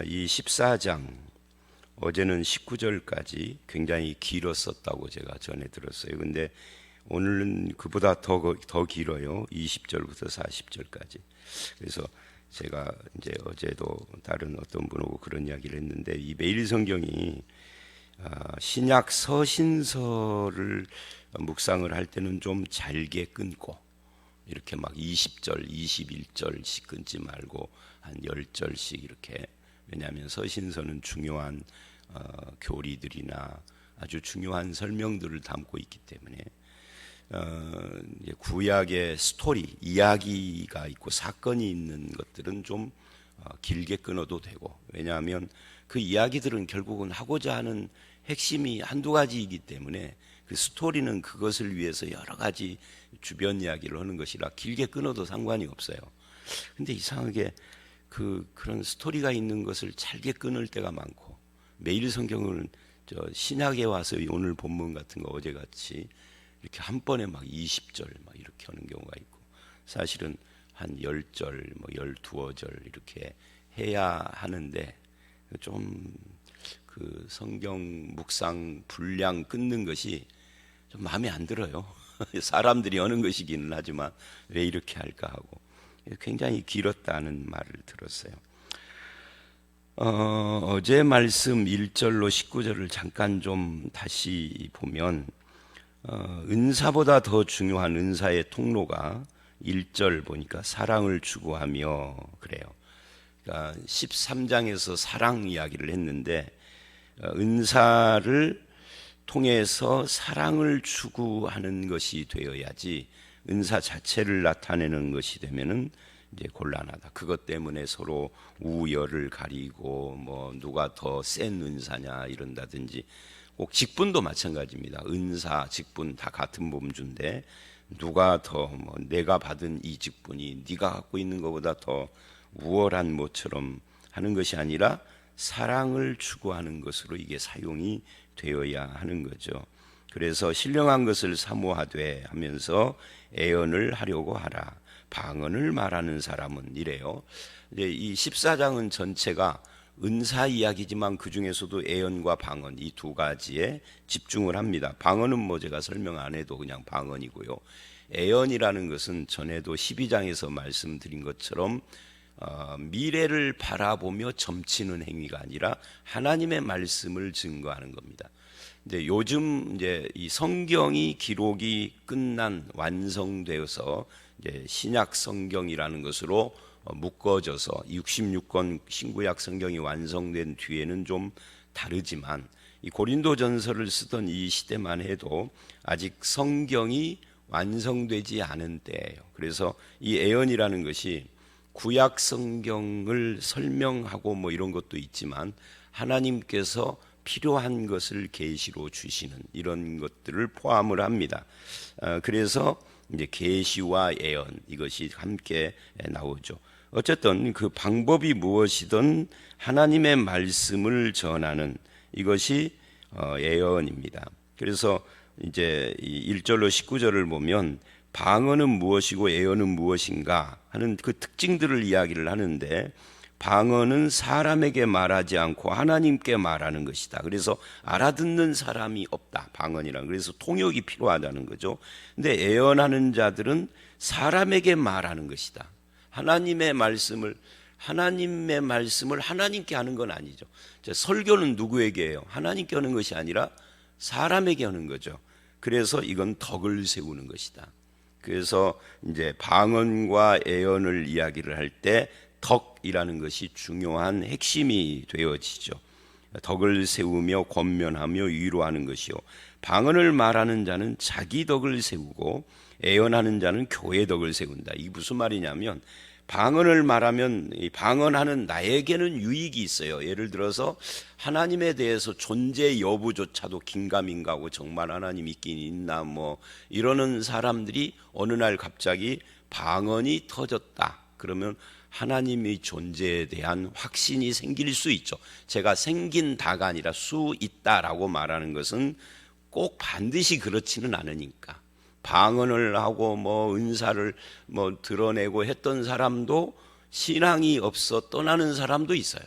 이 14장 어제는 19절까지 굉장히 길었었다고 제가 전해 들었어요. 근데 오늘은 그보다 더 길어요. 20절부터 40절까지. 그래서 제가 이제 어제도 다른 어떤 분하고 그런 이야기를 했는데, 이 매일 성경이 신약 서신서를 묵상을 할 때는 좀 잘게 끊고, 이렇게 막 20절, 21절씩 끊지 말고 한 10절씩 이렇게. 왜냐하면 서신서는 중요한 교리들이나 아주 중요한 설명들을 담고 있기 때문에 이제 구약의 스토리, 이야기가 있고 사건이 있는 것들은 좀 길게 끊어도 되고, 왜냐하면 그 이야기들은 결국은 하고자 하는 핵심이 한두 가지이기 때문에 그 스토리는 그것을 위해서 여러 가지 주변 이야기를 하는 것이라 길게 끊어도 상관이 없어요. 근데 이상하게 그런 스토리가 있는 것을 잘게 끊을 때가 많고, 매일 성경은 신약에 와서 오늘 본문 같은 거 어제같이 이렇게 한 번에 막 20절 막 이렇게 하는 경우가 있고, 사실은 한 10절, 뭐 12절 이렇게 해야 하는데, 좀 그 성경 묵상 분량 끊는 것이 좀 마음에 안 들어요. 사람들이 하는 것이기는 하지만 왜 이렇게 할까 하고 굉장히 길었다는 말을 들었어요. 어제 말씀 1절로 19절을 잠깐 좀 다시 보면, 은사보다 더 중요한 은사의 통로가 1절 보니까 사랑을 추구하며 그래요. 그러니까 13장에서 사랑 이야기를 했는데, 은사를 통해서 사랑을 추구하는 것이 되어야지 은사 자체를 나타내는 것이 되면은 이제 곤란하다. 그것 때문에 서로 우열을 가리고 뭐 누가 더 센 은사냐 이런다든지, 꼭 직분도 마찬가지입니다. 은사, 직분 다 같은 범주인데 누가 더 뭐 내가 받은 이 직분이 네가 갖고 있는 것보다 더 우월한 모처럼 하는 것이 아니라 사랑을 추구하는 것으로 이게 사용이 되어야 하는 거죠. 그래서 신령한 것을 사모하되 하면서 애언을 하려고 하라. 방언을 말하는 사람은 이래요. 이제 이 14장은 전체가 은사 이야기지만 그 중에서도 애언과 방언 이 두 가지에 집중을 합니다. 방언은 뭐 제가 설명 안 해도 그냥 방언이고요. 애언이라는 것은 전에도 12장에서 말씀드린 것처럼 미래를 바라보며 점치는 행위가 아니라 하나님의 말씀을 증거하는 겁니다. 근데 요즘 이제 이 성경이 기록이 끝난 완성되어서 이제 신약 성경이라는 것으로 묶어져서 66권 신구약 성경이 완성된 뒤에는 좀 다르지만, 이 고린도전서를 쓰던 이 시대만 해도 아직 성경이 완성되지 않은 때예요. 그래서 이 애언이라는 것이 구약 성경을 설명하고 뭐 이런 것도 있지만 하나님께서 필요한 것을 계시로 주시는 이런 것들을 포함을 합니다. 그래서 이제 계시와 애언 이것이 함께 나오죠. 어쨌든 그 방법이 무엇이든 하나님의 말씀을 전하는 이것이 애언입니다. 그래서 이제 1절로 19절을 보면 방언은 무엇이고 애언은 무엇인가 하는 그 특징들을 이야기를 하는데, 방언은 사람에게 말하지 않고 하나님께 말하는 것이다. 그래서 알아듣는 사람이 없다. 방언이란. 그래서 통역이 필요하다는 거죠. 근데 애언하는 자들은 사람에게 말하는 것이다. 하나님의 말씀을 하나님께 하는 건 아니죠. 설교는 누구에게 해요? 하나님께 하는 것이 아니라 사람에게 하는 거죠. 그래서 이건 덕을 세우는 것이다. 그래서 이제 방언과 애언을 이야기를 할 때 덕이라는 것이 중요한 핵심이 되어지죠. 덕을 세우며 권면하며 위로하는 것이요, 방언을 말하는 자는 자기 덕을 세우고 애언하는 자는 교회 덕을 세운다. 이게 무슨 말이냐면, 방언을 말하면 이 방언하는 나에게는 유익이 있어요. 예를 들어서 하나님에 대해서 존재 여부조차도 긴가민가하고 정말 하나님 있긴 있나 뭐 이러는 사람들이 어느 날 갑자기 방언이 터졌다. 그러면 하나님의 존재에 대한 확신이 생길 수 있죠. 제가 생긴다가 아니라 수 있다라고 말하는 것은 꼭 반드시 그렇지는 않으니까. 방언을 하고 뭐 은사를 뭐 드러내고 했던 사람도 신앙이 없어 떠나는 사람도 있어요.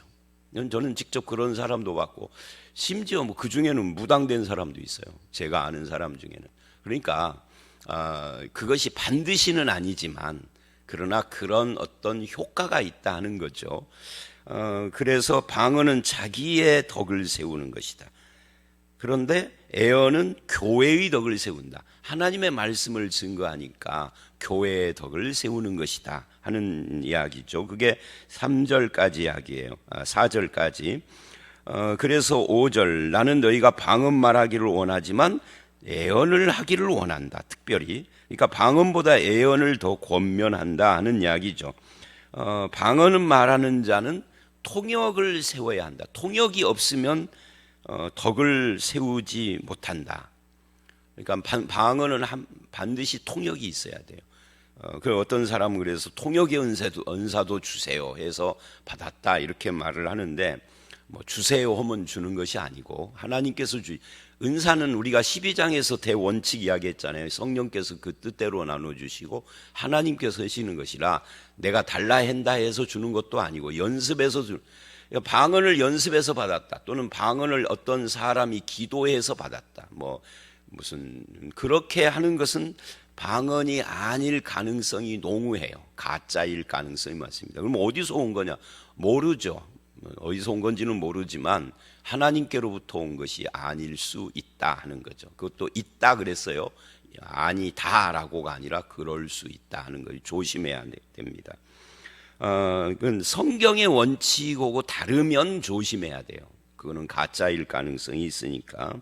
저는 직접 그런 사람도 봤고, 심지어 뭐 그 중에는 무당된 사람도 있어요. 제가 아는 사람 중에는. 그러니까 그것이 반드시는 아니지만 그러나 그런 어떤 효과가 있다 하는 거죠. 그래서 방언은 자기의 덕을 세우는 것이다. 그런데 애언은 교회의 덕을 세운다. 하나님의 말씀을 증거하니까 교회의 덕을 세우는 것이다 하는 이야기죠. 그게 3절까지 이야기예요. 4절까지. 그래서 5절, 나는 너희가 방언 말하기를 원하지만 애언을 하기를 원한다. 특별히. 그러니까 방언보다 애언을 더 권면한다 하는 이야기죠. 방언은 말하는 자는 통역을 세워야 한다. 통역이 없으면 덕을 세우지 못한다. 그러니까 방언은 반드시 통역이 있어야 돼요. 그 어떤 사람은 그래서 통역의 은사도 주세요 해서 받았다 이렇게 말을 하는데, 뭐 주세요 하면 주는 것이 아니고 하나님께서 은사는 우리가 12장에서 대원칙 이야기했잖아요. 성령께서 그 뜻대로 나눠주시고 하나님께서 하시는 것이라 내가 달라 한다 해서 주는 것도 아니고 연습해서 방언을 연습해서 받았다, 또는 방언을 어떤 사람이 기도해서 받았다, 뭐 무슨 그렇게 하는 것은 방언이 아닐 가능성이 농후해요. 가짜일 가능성이 많습니다. 그럼 어디서 온 거냐? 모르죠. 어디서 온 건지는 모르지만 하나님께로부터 온 것이 아닐 수 있다 하는 거죠. 그것도 있다 그랬어요. 아니다라고가 아니라 그럴 수 있다 하는 걸 조심해야 됩니다. 그건 성경의 원칙하고 다르면 조심해야 돼요. 그거는 가짜일 가능성이 있으니까.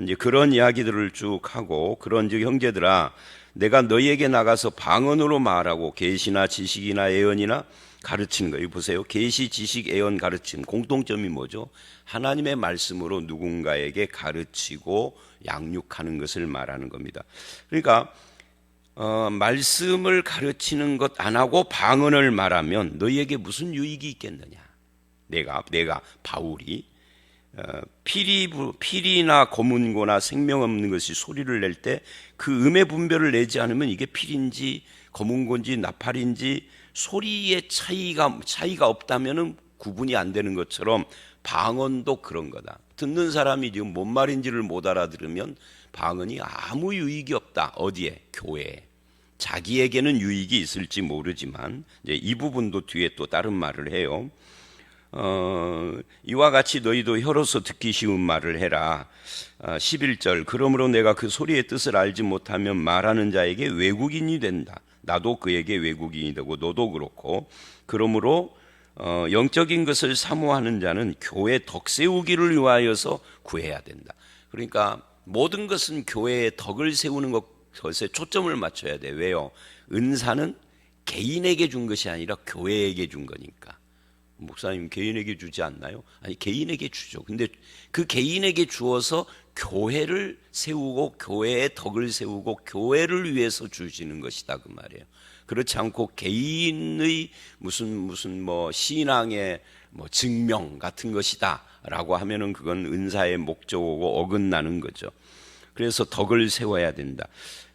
이제 그런 이야기들을 쭉 하고, 그런즉 형제들아, 내가 너희에게 나가서 방언으로 말하고 계시나 지식이나 예언이나 가르치는 거, 이거 보세요. 계시, 지식, 예언, 가르침, 공통점이 뭐죠? 하나님의 말씀으로 누군가에게 가르치고 양육하는 것을 말하는 겁니다. 그러니까 말씀을 가르치는 것 안 하고 방언을 말하면 너희에게 무슨 유익이 있겠느냐? 내가 바울이 피리나 검은고나 생명 없는 것이 소리를 낼 때 그 음의 분별을 내지 않으면 이게 피리인지 검은고인지 나팔인지 소리의 차이가 없다면은 구분이 안 되는 것처럼 방언도 그런 거다. 듣는 사람이 지금 뭔 말인지를 못 알아들으면 방언이 아무 유익이 없다. 어디에? 교회에. 자기에게는 유익이 있을지 모르지만 이제 이 부분도 뒤에 또 다른 말을 해요. 이와 같이 너희도 혀로서 듣기 쉬운 말을 해라. 11절, 그러므로 내가 그 소리의 뜻을 알지 못하면 말하는 자에게 외국인이 된다. 나도 그에게 외국인이 되고 너도 그렇고. 그러므로 영적인 것을 사모하는 자는 교회 덕 세우기를 위하여서 구해야 된다. 그러니까 모든 것은 교회의 덕을 세우는 것에 초점을 맞춰야 돼. 왜요? 은사는 개인에게 준 것이 아니라 교회에게 준 거니까. 목사님 개인에게 주지 않나요? 아니, 개인에게 주죠. 근데 그 개인에게 주어서 교회를 세우고 교회의 덕을 세우고 교회를 위해서 주시는 것이다 그 말이에요. 그렇지 않고 개인의 무슨 뭐 신앙의 뭐 증명 같은 것이다라고 하면은 그건 은사의 목적이고 어긋나는 거죠. 그래서 덕을 세워야 된다.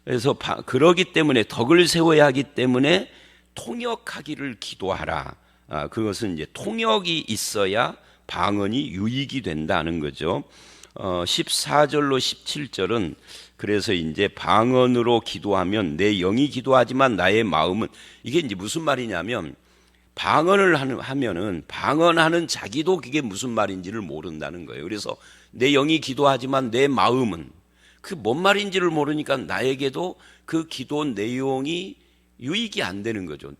그래서 그러기 때문에 덕을 세워야 하기 때문에 통역하기를 기도하라. 그것은 이제 통역이 있어야 방언이 유익이 된다는 거죠. 14절로 17절은 그래서 이제 방언으로 기도하면 내 영이 기도하지만 나의 마음은, 이게 이제 무슨 말이냐면 방언을 하면은 방언하는 자기도 그게 무슨 말인지를 모른다는 거예요. 그래서 내 영이 기도하지만 내 마음은, 그 뭔 말인지를 모르니까 나에게도 그 기도 내용이 유익이 안 되는 거죠.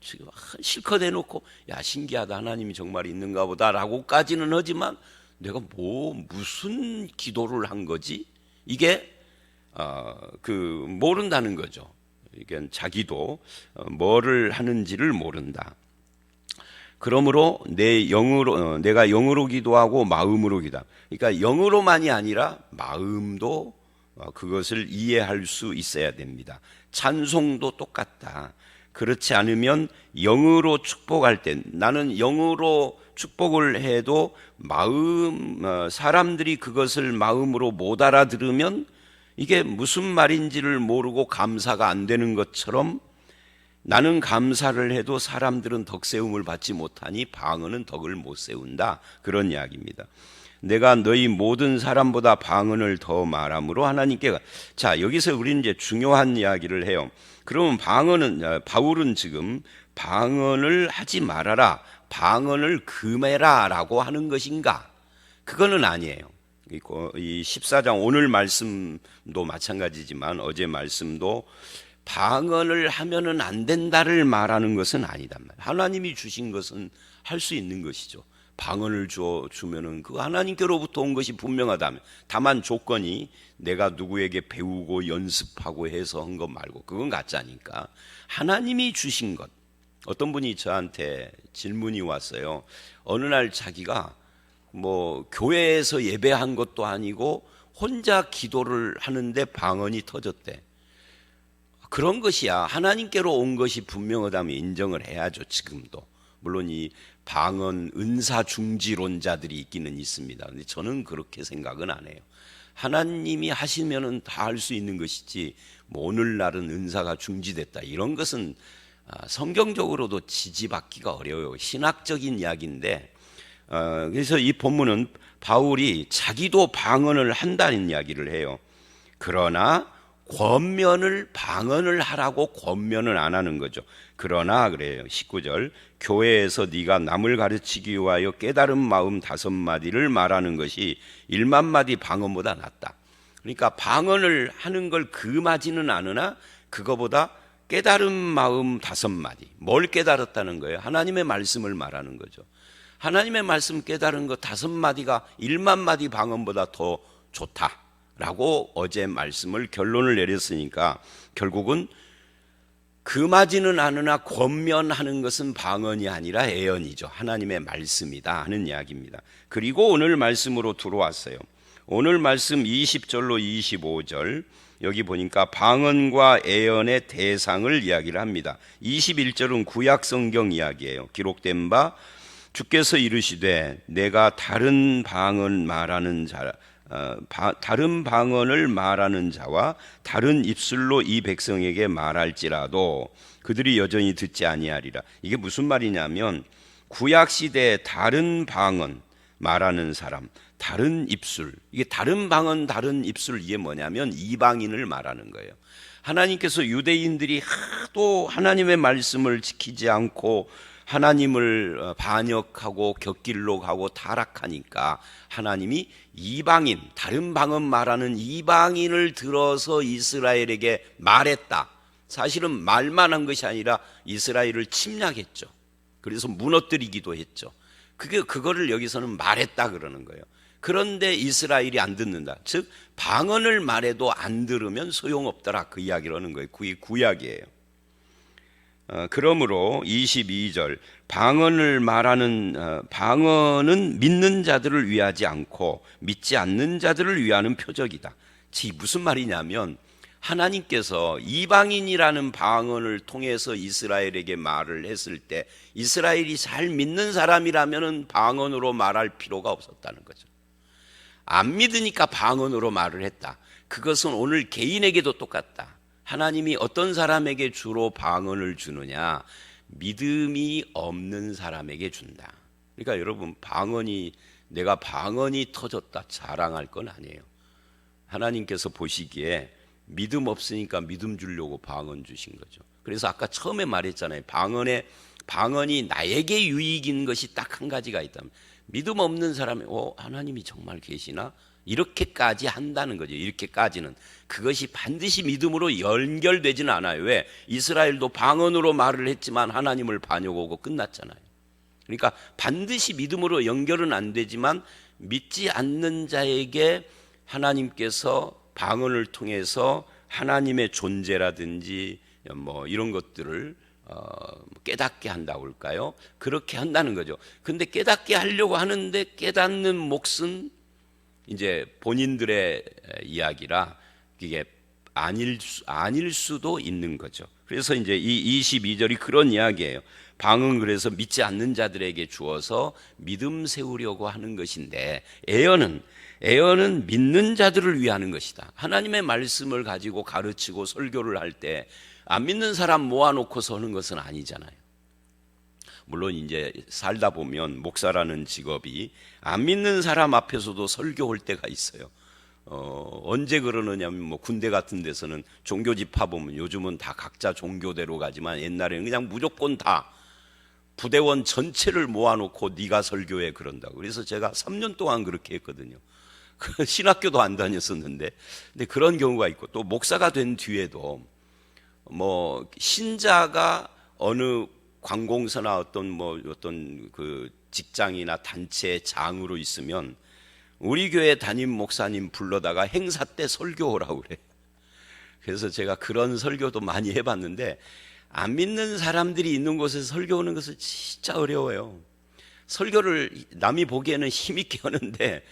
실컷 해놓고 야 신기하다, 하나님이 정말 있는가 보다라고까지는 하지만 내가 무슨 기도를 한 거지? 이게 모른다는 거죠. 이게 자기도 뭐를 하는지를 모른다. 그러므로 내가 영으로 기도하고 마음으로 기도하고, 그러니까 영으로만이 아니라 마음도 그것을 이해할 수 있어야 됩니다. 찬송도 똑같다. 그렇지 않으면 영으로 축복할 때, 나는 영으로 축복을 해도 사람들이 그것을 마음으로 못 알아들으면 이게 무슨 말인지를 모르고 감사가 안 되는 것처럼 나는 감사를 해도 사람들은 덕세움을 받지 못하니 방언은 덕을 못 세운다. 그런 이야기입니다. 내가 너희 모든 사람보다 방언을 더 말함으로 하나님께. 자, 여기서 우리는 이제 중요한 이야기를 해요. 그러면 바울은 지금 방언을 하지 말아라, 방언을 금해라 라고 하는 것인가? 그거는 아니에요. 이 14장 오늘 말씀도 마찬가지지만 어제 말씀도 방언을 하면은 안 된다를 말하는 것은 아니단 말이에요. 하나님이 주신 것은 할 수 있는 것이죠. 방언을 주면은 그 하나님께로부터 온 것이 분명하다면, 다만 조건이 내가 누구에게 배우고 연습하고 해서 한 것 말고 그건 가짜니까 하나님이 주신 것. 어떤 분이 저한테 질문이 왔어요. 어느 날 자기가 교회에서 예배한 것도 아니고 혼자 기도를 하는데 방언이 터졌대. 그런 것이야. 하나님께로 온 것이 분명하다면 인정을 해야죠. 지금도 물론 이 방언 은사 중지론자들이 있기는 있습니다. 근데 저는 그렇게 생각은 안 해요. 하나님이 하시면은 다 할 수 있는 것이지 오늘날은 은사가 중지됐다 이런 것은 성경적으로도 지지받기가 어려워요. 신학적인 이야기인데, 그래서 이 본문은 바울이 자기도 방언을 한다는 이야기를 해요. 그러나 방언을 하라고 권면을 안 하는 거죠. 그러나 그래요. 19절, 교회에서 네가 남을 가르치기 위하여 깨달은 마음 5마디를 말하는 것이 1만 마디 방언보다 낫다. 그러니까 방언을 하는 걸 금하지는 않으나 그거보다 깨달은 마음 5마디. 뭘 깨달았다는 거예요? 하나님의 말씀을 말하는 거죠. 하나님의 말씀 깨달은 거 5마디가 1만 마디 방언보다 더 좋다라고 어제 말씀을 결론을 내렸으니까 결국은 금하지는 않으나 권면하는 것은 방언이 아니라 애언이죠. 하나님의 말씀이다 하는 이야기입니다. 그리고 오늘 말씀으로 들어왔어요. 오늘 말씀 20절로 25절 여기 보니까 방언과 애언의 대상을 이야기를 합니다. 21절은 구약 성경 이야기예요. 기록된 바 주께서 이르시되 내가 다른 방언을 말하는 자와 다른 입술로 이 백성에게 말할지라도 그들이 여전히 듣지 아니하리라. 이게 무슨 말이냐면 구약 시대에 다른 방언 말하는 사람, 다른 입술, 이게 다른 방언, 다른 입술, 이게 뭐냐면 이방인을 말하는 거예요. 하나님께서 유대인들이 하도 하나님의 말씀을 지키지 않고 하나님을 반역하고 곁길로 가고 타락하니까 하나님이 이방인, 다른 방언 말하는 이방인을 들어서 이스라엘에게 말했다. 사실은 말만 한 것이 아니라 이스라엘을 침략했죠. 그래서 무너뜨리기도 했죠. 그거를 여기서는 말했다 그러는 거예요. 그런데 이스라엘이 안 듣는다. 즉 방언을 말해도 안 들으면 소용없더라. 그 이야기를 하는 거예요. 그게 구약이에요. 그러므로 22절 방언은 믿는 자들을 위하지 않고 믿지 않는 자들을 위하는 표적이다. 즉 무슨 말이냐면 하나님께서 이방인이라는 방언을 통해서 이스라엘에게 말을 했을 때 이스라엘이 잘 믿는 사람이라면 방언으로 말할 필요가 없었다는 거죠. 안 믿으니까 방언으로 말을 했다. 그것은 오늘 개인에게도 똑같다. 하나님이 어떤 사람에게 주로 방언을 주느냐? 믿음이 없는 사람에게 준다. 그러니까 여러분 내가 방언이 터졌다 자랑할 건 아니에요. 하나님께서 보시기에 믿음 없으니까 믿음 주려고 방언 주신 거죠. 그래서 아까 처음에 말했잖아요. 방언이 나에게 유익인 것이 딱 한 가지가 있다면 믿음 없는 사람이 하나님이 정말 계시나? 이렇게까지 한다는 거죠. 이렇게까지는. 그것이 반드시 믿음으로 연결되지는 않아요. 왜? 이스라엘도 방언으로 말을 했지만 하나님을 반역하고 끝났잖아요. 그러니까 반드시 믿음으로 연결은 안 되지만 믿지 않는 자에게 하나님께서 방언을 통해서 하나님의 존재라든지 이런 것들을 깨닫게 한다고 할까요? 그렇게 한다는 거죠. 근데 깨닫게 하려고 하는데 깨닫는 몫은 이제 본인들의 이야기라 이게 아닐 수도 있는 거죠. 그래서 이제 이 22절이 그런 이야기예요. 방언은 그래서 믿지 않는 자들에게 주어서 믿음 세우려고 하는 것인데 애언은 믿는 자들을 위하는 것이다. 하나님의 말씀을 가지고 가르치고 설교를 할 때 안 믿는 사람 모아놓고서 하는 것은 아니잖아요. 물론 이제 살다 보면 목사라는 직업이 안 믿는 사람 앞에서도 설교할 때가 있어요. 언제 그러느냐면 뭐 군대 같은 데서는 종교 집합 보면 요즘은 다 각자 종교대로 가지만 옛날에는 그냥 무조건 다 부대원 전체를 모아놓고 네가 설교해 그런다고. 그래서 제가 3년 동안 그렇게 했거든요. 신학교도 안 다녔었는데, 근데 그런 경우가 있고, 또 목사가 된 뒤에도 뭐 신자가 어느 관공서나 어떤 그 직장이나 단체 장으로 있으면 우리 교회 담임 목사님 불러다가 행사 때 설교하라고 그래. 그래서 제가 그런 설교도 많이 해봤는데, 안 믿는 사람들이 있는 곳에서 설교하는 것은 진짜 어려워요. 설교를 남이 보기에는 힘있게 하는데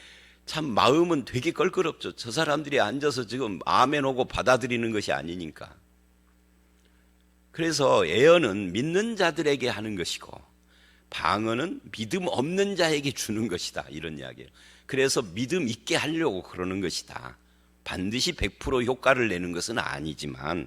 참 마음은 되게 껄끄럽죠. 저 사람들이 앉아서 지금 아멘 하고 받아들이는 것이 아니니까. 그래서 예언은 믿는 자들에게 하는 것이고 방언은 믿음 없는 자에게 주는 것이다, 이런 이야기예요. 그래서 믿음 있게 하려고 그러는 것이다. 반드시 100% 효과를 내는 것은 아니지만,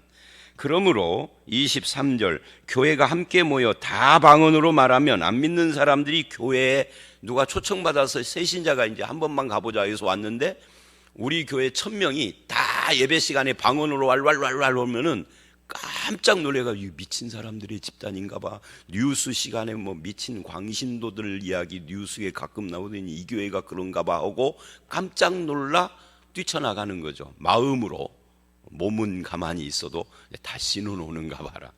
그러므로 23절 교회가 함께 모여 다 방언으로 말하면 안 믿는 사람들이 교회에 누가 초청받아서 새신자가 이제 한 번만 가보자 해서 왔는데 우리 교회 1000명이 다 예배 시간에 방언으로 왈왈왈왈 오면은 깜짝 놀래가 미친 사람들의 집단인가 봐. 뉴스 시간에 뭐 미친 광신도들 이야기 뉴스에 가끔 나오더니 이 교회가 그런가 봐 하고 깜짝 놀라 뛰쳐나가는 거죠. 마음으로. 몸은 가만히 있어도 다시는 오는가 봐라.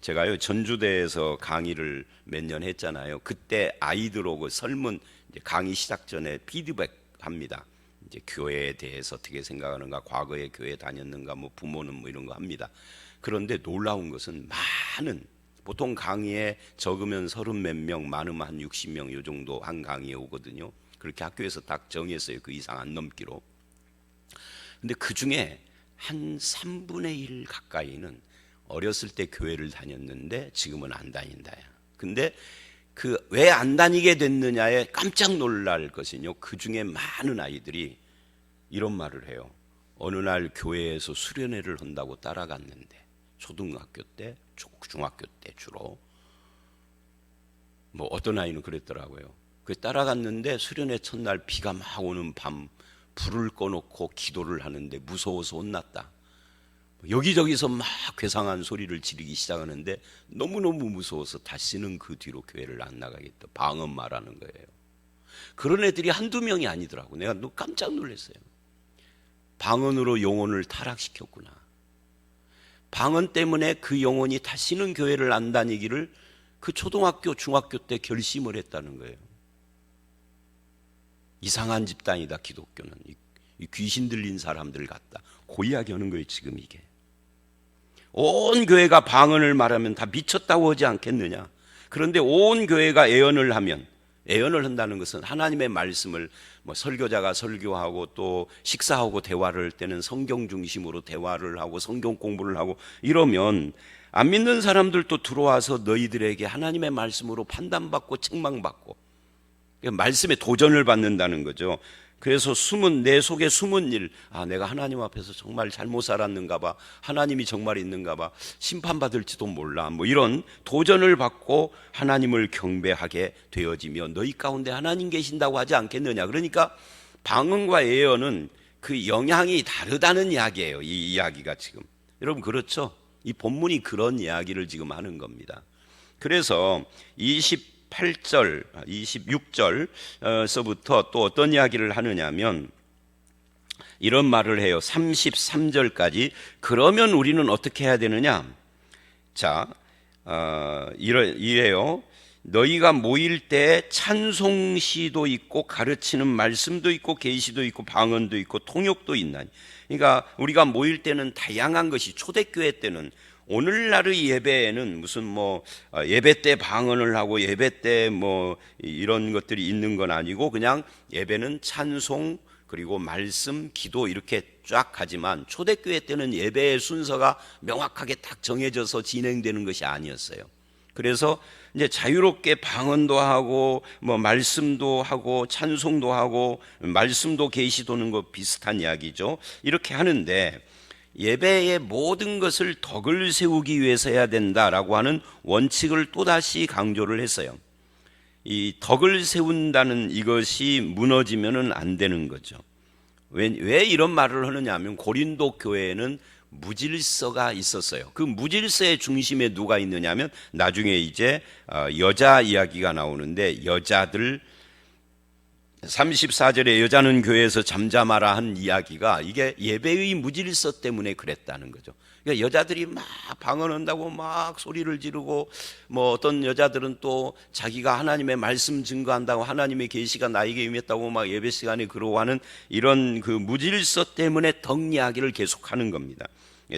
제가요 전주대에서 강의를 몇 년 했잖아요. 그때 아이들 오고 설문 강의 시작 전에 피드백 합니다. 이제 교회에 대해서 어떻게 생각하는가, 과거에 교회 다녔는가, 뭐 부모는 뭐 이런 거 합니다. 그런데 놀라운 것은 많은, 보통 강의에 적으면 30몇 명, 많으면 한 60명 요 정도 한 강의에 오거든요. 그렇게 학교에서 딱 정했어요. 그 이상 안 넘기로. 근데 그 중에 한 3분의 1 가까이는 어렸을 때 교회를 다녔는데 지금은 안 다닌다야. 근데 그 왜 안 다니게 됐느냐에 깜짝 놀랄 것은요, 그 중에 많은 아이들이 이런 말을 해요. 어느 날 교회에서 수련회를 한다고 따라갔는데, 초등학교 때, 중학교 때 주로, 뭐 어떤 아이는 그랬더라고요. 그 따라갔는데 수련회 첫날 비가 막 오는 밤 불을 꺼놓고 기도를 하는데 무서워서 혼났다. 여기저기서 막 괴상한 소리를 지르기 시작하는데 너무너무 무서워서 다시는 그 뒤로 교회를 안 나가겠다. 방언 말하는 거예요. 그런 애들이 한두 명이 아니더라고. 내가 깜짝 놀랐어요. 방언으로 영혼을 타락시켰구나. 방언 때문에 그 영혼이 다시는 교회를 안 다니기를 그 초등학교, 중학교 때 결심을 했다는 거예요. 이상한 집단이다, 기독교는. 이 귀신 들린 사람들 같다. 그 이야기 하는 거예요, 지금 이게. 온 교회가 방언을 말하면 다 미쳤다고 하지 않겠느냐. 그런데 온 교회가 예언을 하면, 예언을 한다는 것은 하나님의 말씀을 뭐 설교자가 설교하고 또 식사하고 대화를 할 때는 성경 중심으로 대화를 하고 성경 공부를 하고 이러면 안 믿는 사람들도 들어와서 너희들에게 하나님의 말씀으로 판단받고 책망받고 말씀에 도전을 받는다는 거죠. 그래서 내 속에 숨은 일, 내가 하나님 앞에서 정말 잘못 살았는가 봐, 하나님이 정말 있는가 봐, 심판받을지도 몰라, 뭐 이런 도전을 받고 하나님을 경배하게 되어지며 너희 가운데 하나님 계신다고 하지 않겠느냐. 그러니까 방언과 예언은 그 영향이 다르다는 이야기예요. 이 이야기가 지금, 여러분 그렇죠? 이 본문이 그런 이야기를 지금 하는 겁니다. 그래서 28절, 26절서부터 또 어떤 이야기를 하느냐면 이런 말을 해요. 33절까지. 그러면 우리는 어떻게 해야 되느냐? 자, 이래요. 너희가 모일 때 찬송시도 있고 가르치는 말씀도 있고 계시도 있고 방언도 있고 통역도 있나니. 그러니까 우리가 모일 때는 다양한 것이, 초대교회 때는 오늘날의 예배에는 무슨 뭐 예배 때 방언을 하고 예배 때 뭐 이런 것들이 있는 건 아니고 그냥 예배는 찬송 그리고 말씀, 기도 이렇게 쫙 하지만 초대교회 때는 예배의 순서가 명확하게 딱 정해져서 진행되는 것이 아니었어요. 그래서 이제 자유롭게 방언도 하고 뭐 말씀도 하고 찬송도 하고 말씀도 계시도는 거 비슷한 이야기죠. 이렇게 하는데 예배의 모든 것을 덕을 세우기 위해서 해야 된다라고 하는 원칙을 또다시 강조를 했어요. 이 덕을 세운다는 이것이 무너지면은 안 되는 거죠. 왜 이런 말을 하느냐 하면 고린도 교회에는 무질서가 있었어요. 그 무질서의 중심에 누가 있느냐 하면 나중에 이제 여자 이야기가 나오는데, 여자들 34절에 여자는 교회에서 잠잠하라 한 이야기가 이게 예배의 무질서 때문에 그랬다는 거죠. 그러니까 여자들이 막 방언한다고 막 소리를 지르고, 뭐 어떤 여자들은 또 자기가 하나님의 말씀 증거한다고, 하나님의 계시가 나에게 임했다고 막 예배 시간에 그러고하는 이런 그 무질서 때문에 덕 이야기를 계속하는 겁니다.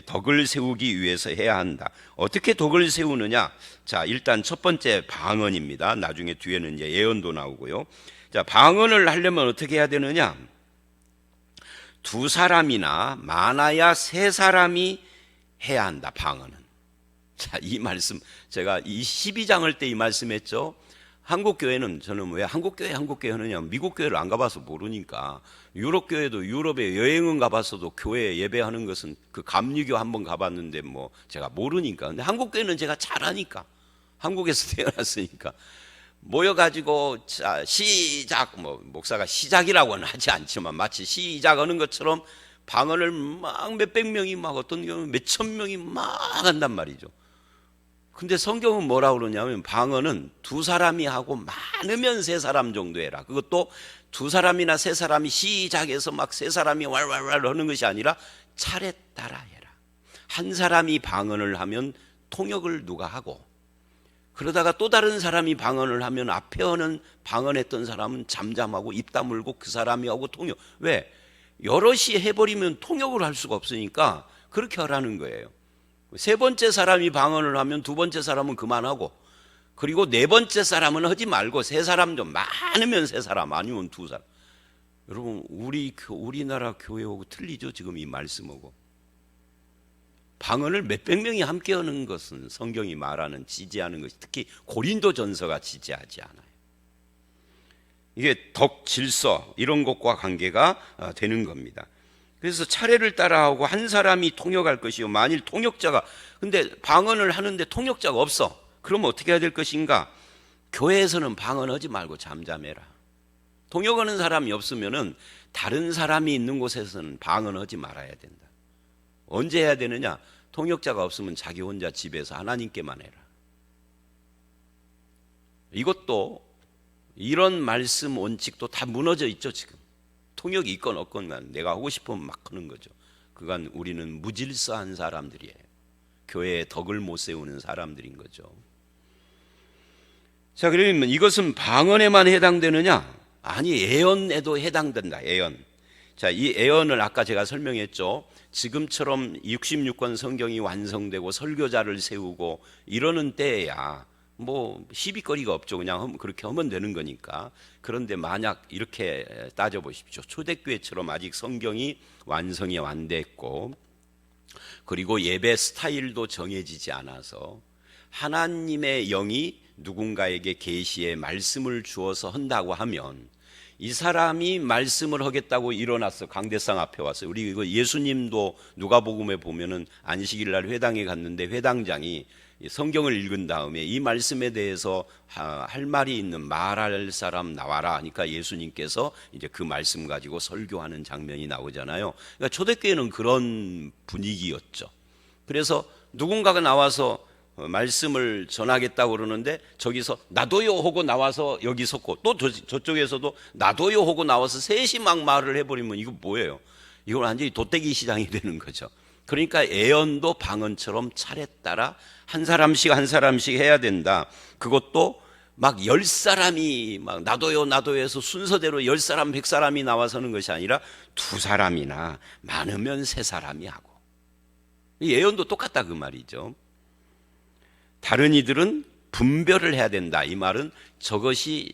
덕을 세우기 위해서 해야 한다. 어떻게 덕을 세우느냐? 자, 일단 첫 번째 방언입니다. 나중에 뒤에는 이제 예언도 나오고요. 자, 방언을 하려면 어떻게 해야 되느냐? 두 사람이나 많아야 세 사람이 해야 한다, 방언은. 자, 이 말씀, 제가 이 12장을 때 이 말씀했죠. 한국교회는, 저는 왜 한국교회 하느냐, 미국 교회를 안 가봐서 모르니까. 유럽교회도 유럽에 여행은 가봤어도 교회 예배하는 것은 그 감리교 한번 가봤는데 뭐 제가 모르니까. 근데 한국교회는 제가 잘 아니까, 한국에서 태어났으니까 모여가지고 자, 시작, 뭐 목사가 시작이라고는 하지 않지만 마치 시작하는 것처럼 방언을 막 몇백 명이, 막 어떤 경우는 몇천 명이 막 한단 말이죠. 근데 성경은 뭐라고 그러냐면 방언은 두 사람이 하고 많으면 세 사람 정도 해라. 그것도 두 사람이나 세 사람이 시작해서 막 세 사람이 왈왈왈 하는 것이 아니라 차례 따라 해라. 한 사람이 방언을 하면 통역을 누가 하고, 그러다가 또 다른 사람이 방언을 하면 앞에 오는 방언했던 사람은 잠잠하고 입 다물고 그 사람이 하고 통역. 왜? 여럿이 해버리면 통역을 할 수가 없으니까 그렇게 하라는 거예요. 세 번째 사람이 방언을 하면 두 번째 사람은 그만하고, 그리고 네 번째 사람은 하지 말고 세 사람, 좀 많으면 세 사람, 아니면 두 사람. 여러분, 우리나라 교회하고 틀리죠, 지금 이 말씀하고. 방언을 몇백 명이 함께 하는 것은 성경이 말하는, 지지하는 것이, 특히 고린도전서가 지지하지 않아요. 이게 덕, 질서 이런 것과 관계가 되는 겁니다. 그래서 차례를 따라하고 한 사람이 통역할 것이요, 만일 통역자가, 근데 방언을 하는데 통역자가 없어. 그러면 어떻게 해야 될 것인가? 교회에서는 방언하지 말고 잠잠해라. 통역하는 사람이 없으면은 다른 사람이 있는 곳에서는 방언하지 말아야 된다. 언제 해야 되느냐? 통역자가 없으면 자기 혼자 집에서 하나님께만 해라. 이것도, 이런 말씀 원칙도 다 무너져 있죠, 지금. 통역이 있건 없건 내가 하고 싶으면 막 하는 거죠. 그간 우리는 무질서한 사람들이에요. 교회에 덕을 못 세우는 사람들인 거죠. 자, 그러면 이것은 방언에만 해당되느냐? 아니, 예언에도 해당된다, 예언. 자, 이 예언을 아까 제가 설명했죠. 지금처럼 66권 성경이 완성되고 설교자를 세우고 이러는 때야 뭐 시비거리가 없죠. 그냥 그렇게 하면 되는 거니까. 그런데 만약 이렇게 따져보십시오. 초대교회처럼 아직 성경이 완성이 안 됐고, 그리고 예배 스타일도 정해지지 않아서 하나님의 영이 누군가에게 계시의 말씀을 주어서 한다고 하면, 이 사람이 말씀을 하겠다고 일어났어. 강대상 앞에 왔어요. 우리 이거 예수님도 누가복음에 보면은 안식일 날 회당에 갔는데 회당장이 성경을 읽은 다음에 이 말씀에 대해서 할 말이 있는, 말할 사람 나와라 하니까 예수님께서 이제 그 말씀 가지고 설교하는 장면이 나오잖아요. 그러니까 초대교회는 그런 분위기였죠. 그래서 누군가가 나와서 말씀을 전하겠다고 그러는데 저기서 나도요 하고 나와서 여기 섰고, 또 저쪽에서도 나도요 하고 나와서 셋이 막 말을 해버리면 이거 뭐예요? 이건 완전히 도떼기 시장이 되는 거죠. 그러니까 예언도 방언처럼 차례 따라 한 사람씩 해야 된다. 그것도 막 10사람이 막 나도요 해서 순서대로 10사람 100사람이 나와서는 것이 아니라 두 사람이나 많으면 세 사람이 하고. 예언도 똑같다 그 말이죠. 다른 이들은 분별을 해야 된다. 이 말은 저것이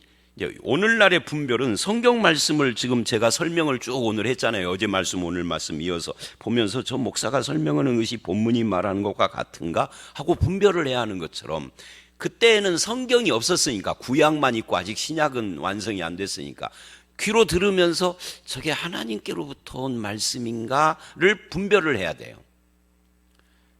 오늘날의 분별은 성경 말씀을 지금 제가 설명을 쭉 오늘 했잖아요. 어제 말씀 오늘 말씀 이어서 보면서 저 목사가 설명하는 것이 본문이 말하는 것과 같은가 하고 분별을 해야 하는 것처럼, 그때에는 성경이 없었으니까, 구약만 있고 아직 신약은 완성이 안 됐으니까 귀로 들으면서 저게 하나님께로부터 온 말씀인가를 분별을 해야 돼요.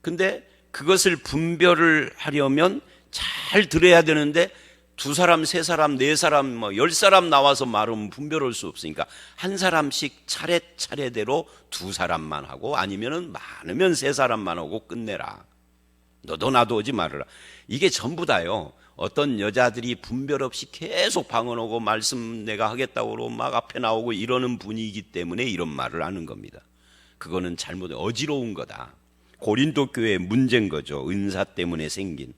근데 그것을 분별을 하려면 잘 들어야 되는데 두 사람, 세 사람, 네 사람, 10사람 나와서 말하면 분별할 수 없으니까 한 사람씩 차례차례대로 두 사람만 하고 아니면은 많으면 세 사람만 하고 끝내라. 너도 나도 오지 말아라. 이게 전부 다요. 어떤 여자들이 분별 없이 계속 방언하고 말씀 내가 하겠다고 그러고 막 앞에 나오고 이러는 분위기 때문에 이런 말을 하는 겁니다. 그거는 잘못 어지러운 거다. 고린도 교회의 문제인 거죠. 은사 때문에 생긴.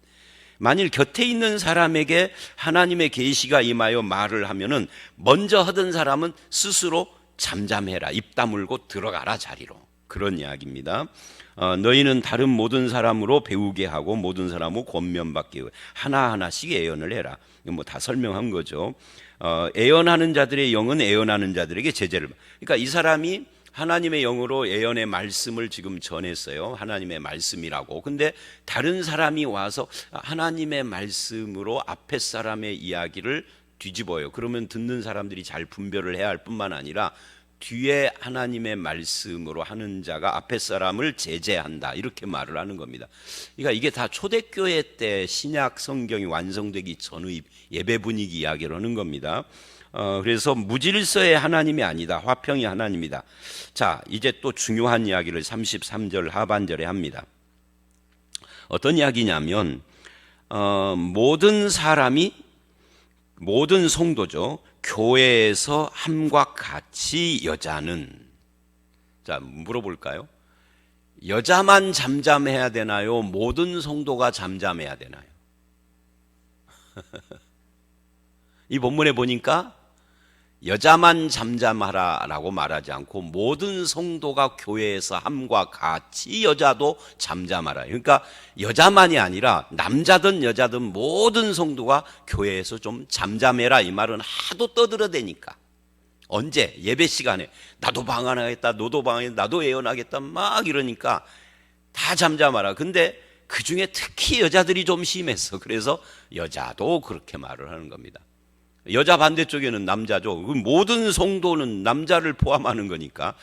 만일 곁에 있는 사람에게 하나님의 계시가 임하여 말을 하면은 먼저 하던 사람은 스스로 잠잠해라. 입 다물고 들어가라 자리로. 그런 이야기입니다. 너희는 다른 모든 사람으로 배우게 하고 모든 사람으로 권면받게 하나하나씩 애언을 해라. 이거 뭐 다 설명한 거죠. 애언하는 자들의 영은 애언하는 자들에게 제재를. 그러니까 이 사람이 하나님의 영으로 예언의 말씀을 지금 전했어요. 하나님의 말씀이라고. 근데 다른 사람이 와서 하나님의 말씀으로 앞에 사람의 이야기를 뒤집어요. 그러면 듣는 사람들이 잘 분별을 해야 할 뿐만 아니라 뒤에 하나님의 말씀으로 하는 자가 앞에 사람을 제재한다. 이렇게 말을 하는 겁니다. 그러니까 이게 다 초대교회 때 신약 성경이 완성되기 전의 예배 분위기 이야기를 하는 겁니다. 그래서 무질서의 하나님이 아니다. 화평이 하나님이다. 자, 이제 또 중요한 이야기를 33절 하반절에 합니다. 어떤 이야기냐면 모든 사람이 모든 성도죠. 교회에서 함과 같이 여자는 자, 물어볼까요? 여자만 잠잠해야 되나요? 모든 성도가 잠잠해야 되나요? 이 본문에 보니까 여자만 잠잠하라라고 말하지 않고 모든 성도가 교회에서 함과 같이 여자도 잠잠하라. 그러니까 여자만이 아니라 남자든 여자든 모든 성도가 교회에서 좀 잠잠해라. 이 말은 하도 떠들어대니까 언제? 예배 시간에 나도 방언하겠다, 너도 방언하겠다, 나도 예언하겠다 막 이러니까 다 잠잠하라. 근데 그 중에 특히 여자들이 좀 심했어. 그래서 여자도 그렇게 말을 하는 겁니다. 여자 반대쪽에는 남자죠. 모든 성도는 남자를 포함하는 거니까.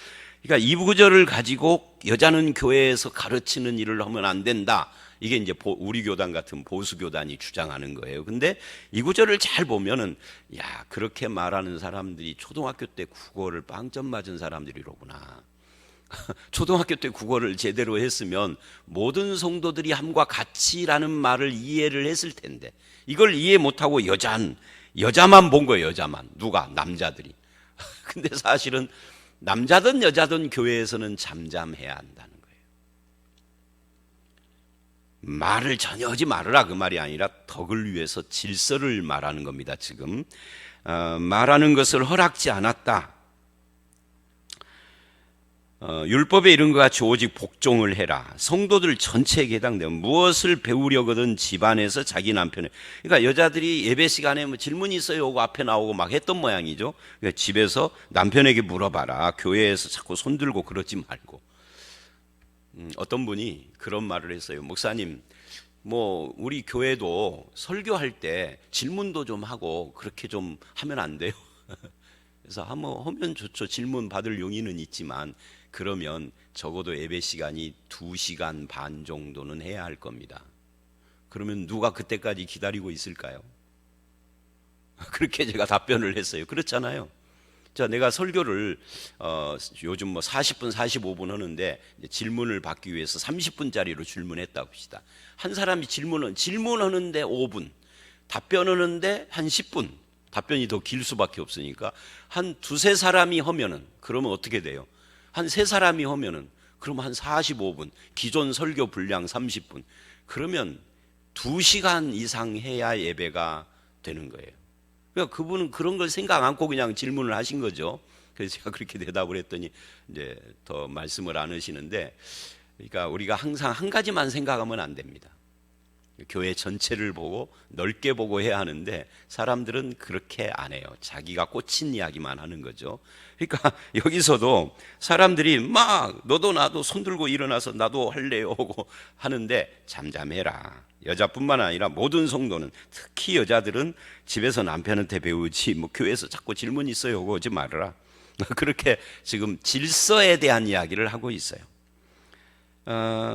그러니까 이 구절을 가지고 여자는 교회에서 가르치는 일을 하면 안 된다. 이게 이제 우리 교단 같은 보수 교단이 주장하는 거예요. 근데 이 구절을 잘 보면은 야, 그렇게 말하는 사람들이 초등학교 때 국어를 빵점 맞은 사람들이로구나. 초등학교 때 국어를 제대로 했으면 모든 성도들이 함과 같이라는 말을 이해를 했을 텐데 이걸 이해 못하고 여자만 본 거예요. 여자만. 누가? 남자들이. 근데 사실은 남자든 여자든 교회에서는 잠잠해야 한다는 거예요. 말을 전혀 하지 말으라 그 말이 아니라 덕을 위해서 질서를 말하는 겁니다. 지금 말하는 것을 허락지 않았다. 율법에 이른 것 같이 오직 복종을 해라. 성도들 전체에게 해당돼요. 무엇을 배우려거든 집안에서 자기 남편을. 그러니까 여자들이 예배 시간에 뭐 질문이 있어요 오고 앞에 나오고 막 했던 모양이죠. 그러니까 집에서 남편에게 물어봐라. 교회에서 자꾸 손들고 그러지 말고. 어떤 분이 그런 말을 했어요. 목사님, 뭐 우리 교회도 설교할 때 질문도 좀 하고 그렇게 좀 하면 안 돼요? 그래서 한번 하면 좋죠. 질문 받을 용의는 있지만 그러면 적어도 예배 시간이 2시간 반 정도는 해야 할 겁니다. 그러면 누가 그때까지 기다리고 있을까요? 그렇게 제가 답변을 했어요. 그렇잖아요. 자, 내가 설교를 요즘 뭐 40분, 45분 하는데 질문을 받기 위해서 30분짜리로 질문했다고 합시다. 한 사람이 질문하는데 5분, 답변하는데 한 10분. 답변이 더 길 수밖에 없으니까 한 두세 사람이 하면은 그러면 어떻게 돼요? 한 세 사람이 하면은 그러면 한 45분, 기존 설교 분량 30분. 그러면 2시간 이상 해야 예배가 되는 거예요. 그러니까 그분은 그런 걸 생각 않고 그냥 질문을 하신 거죠. 그래서 제가 그렇게 대답을 했더니 이제 더 말씀을 안 하시는데, 그러니까 우리가 항상 한 가지만 생각하면 안 됩니다. 교회 전체를 보고 넓게 보고 해야 하는데 사람들은 그렇게 안 해요. 자기가 꽂힌 이야기만 하는 거죠. 그러니까 여기서도 사람들이 막 너도 나도 손들고 일어나서 나도 할래요 하고 하는데 잠잠해라. 여자뿐만 아니라 모든 성도는, 특히 여자들은 집에서 남편한테 배우지 뭐 교회에서 자꾸 질문 있어요 하고 오지 말아라. 그렇게 지금 질서에 대한 이야기를 하고 있어요.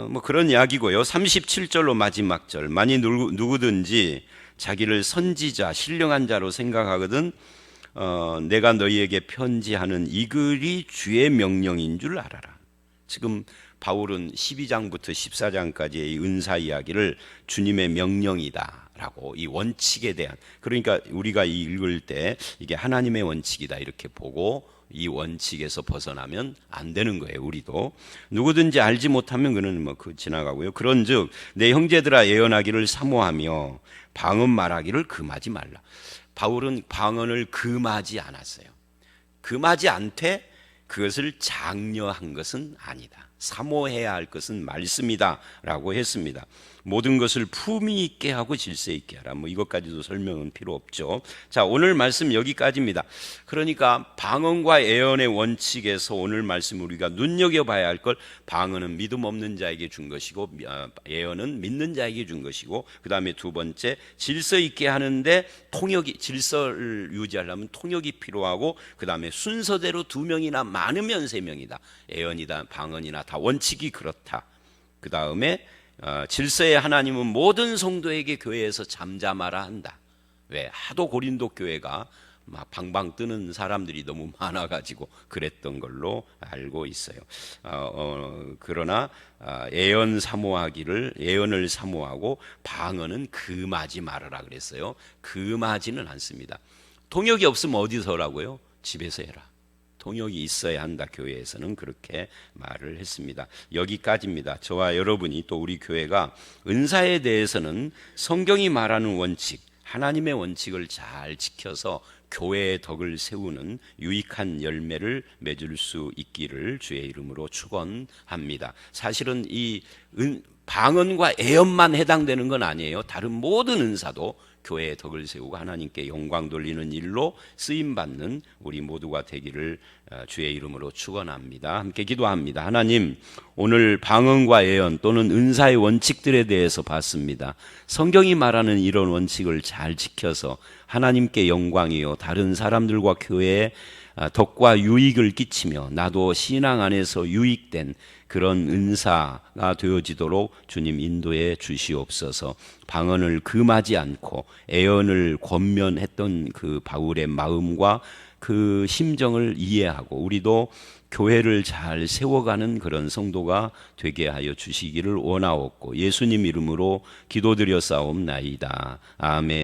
뭐 그런 이야기고요. 37절로 마지막 절. 만일 누구든지 자기를 선지자, 신령한 자로 생각하거든 내가 너희에게 편지하는 이 글이 주의 명령인 줄 알아라. 지금 바울은 12장부터 14장까지의 은사 이야기를 주님의 명령이다라고 이 원칙에 대한, 그러니까 우리가 읽을 때 이게 하나님의 원칙이다 이렇게 보고 이 원칙에서 벗어나면 안 되는 거예요. 우리도 누구든지 알지 못하면 그는 뭐 지나가고요. 그런즉 내 형제들아 예언하기를 사모하며 방언 말하기를 금하지 말라. 바울은 방언을 금하지 않았어요. 금하지 않되 그것을 장려한 것은 아니다. 사모해야 할 것은 말씀이다 라고 했습니다. 모든 것을 품위 있게 하고 질서 있게 하라. 뭐 이것까지도 설명은 필요 없죠. 자, 오늘 말씀 여기까지입니다. 그러니까 방언과 예언의 원칙에서 오늘 말씀 우리가 눈여겨봐야 할 걸, 방언은 믿음 없는 자에게 준 것이고 예언은 믿는 자에게 준 것이고, 그 다음에 두 번째 질서 있게 하는데 질서를 유지하려면 통역이 필요하고, 그 다음에 순서대로 2명이나 많으면 3명이다. 예언이다 방언이나 다 원칙이 그렇다. 그 다음에 질서의 하나님은 모든 성도에게 교회에서 잠잠하라 한다. 왜? 하도 고린도 교회가 막 방방 뜨는 사람들이 너무 많아가지고 그랬던 걸로 알고 있어요. 그러나 예언을 사모하고 방언은 금하지 말아라 그랬어요. 금하지는 않습니다. 통역이 없으면 어디서 하라고요? 집에서 해라. 통역이 있어야 한다. 교회에서는 그렇게 말을 했습니다. 여기까지입니다. 저와 여러분이 또 우리 교회가 은사에 대해서는 성경이 말하는 원칙, 하나님의 원칙을 잘 지켜서 교회의 덕을 세우는 유익한 열매를 맺을 수 있기를 주의 이름으로 축원합니다. 사실은 이 방언과 예언만 해당되는 건 아니에요. 다른 모든 은사도 교회의 덕을 세우고 하나님께 영광 돌리는 일로 쓰임받는 우리 모두가 되기를 주의 이름으로 축원합니다. 함께 기도합니다. 하나님, 오늘 방언과 예언 또는 은사의 원칙들에 대해서 봤습니다. 성경이 말하는 이런 원칙을 잘 지켜서 하나님께 영광이요 다른 사람들과 교회에 덕과 유익을 끼치며 나도 신앙 안에서 유익된 그런 은사가 되어지도록 주님 인도해 주시옵소서. 방언을 금하지 않고 예언을 권면했던 그 바울의 마음과 그 심정을 이해하고 우리도 교회를 잘 세워가는 그런 성도가 되게 하여 주시기를 원하옵고 예수님 이름으로 기도드려 싸움나이다. 아멘.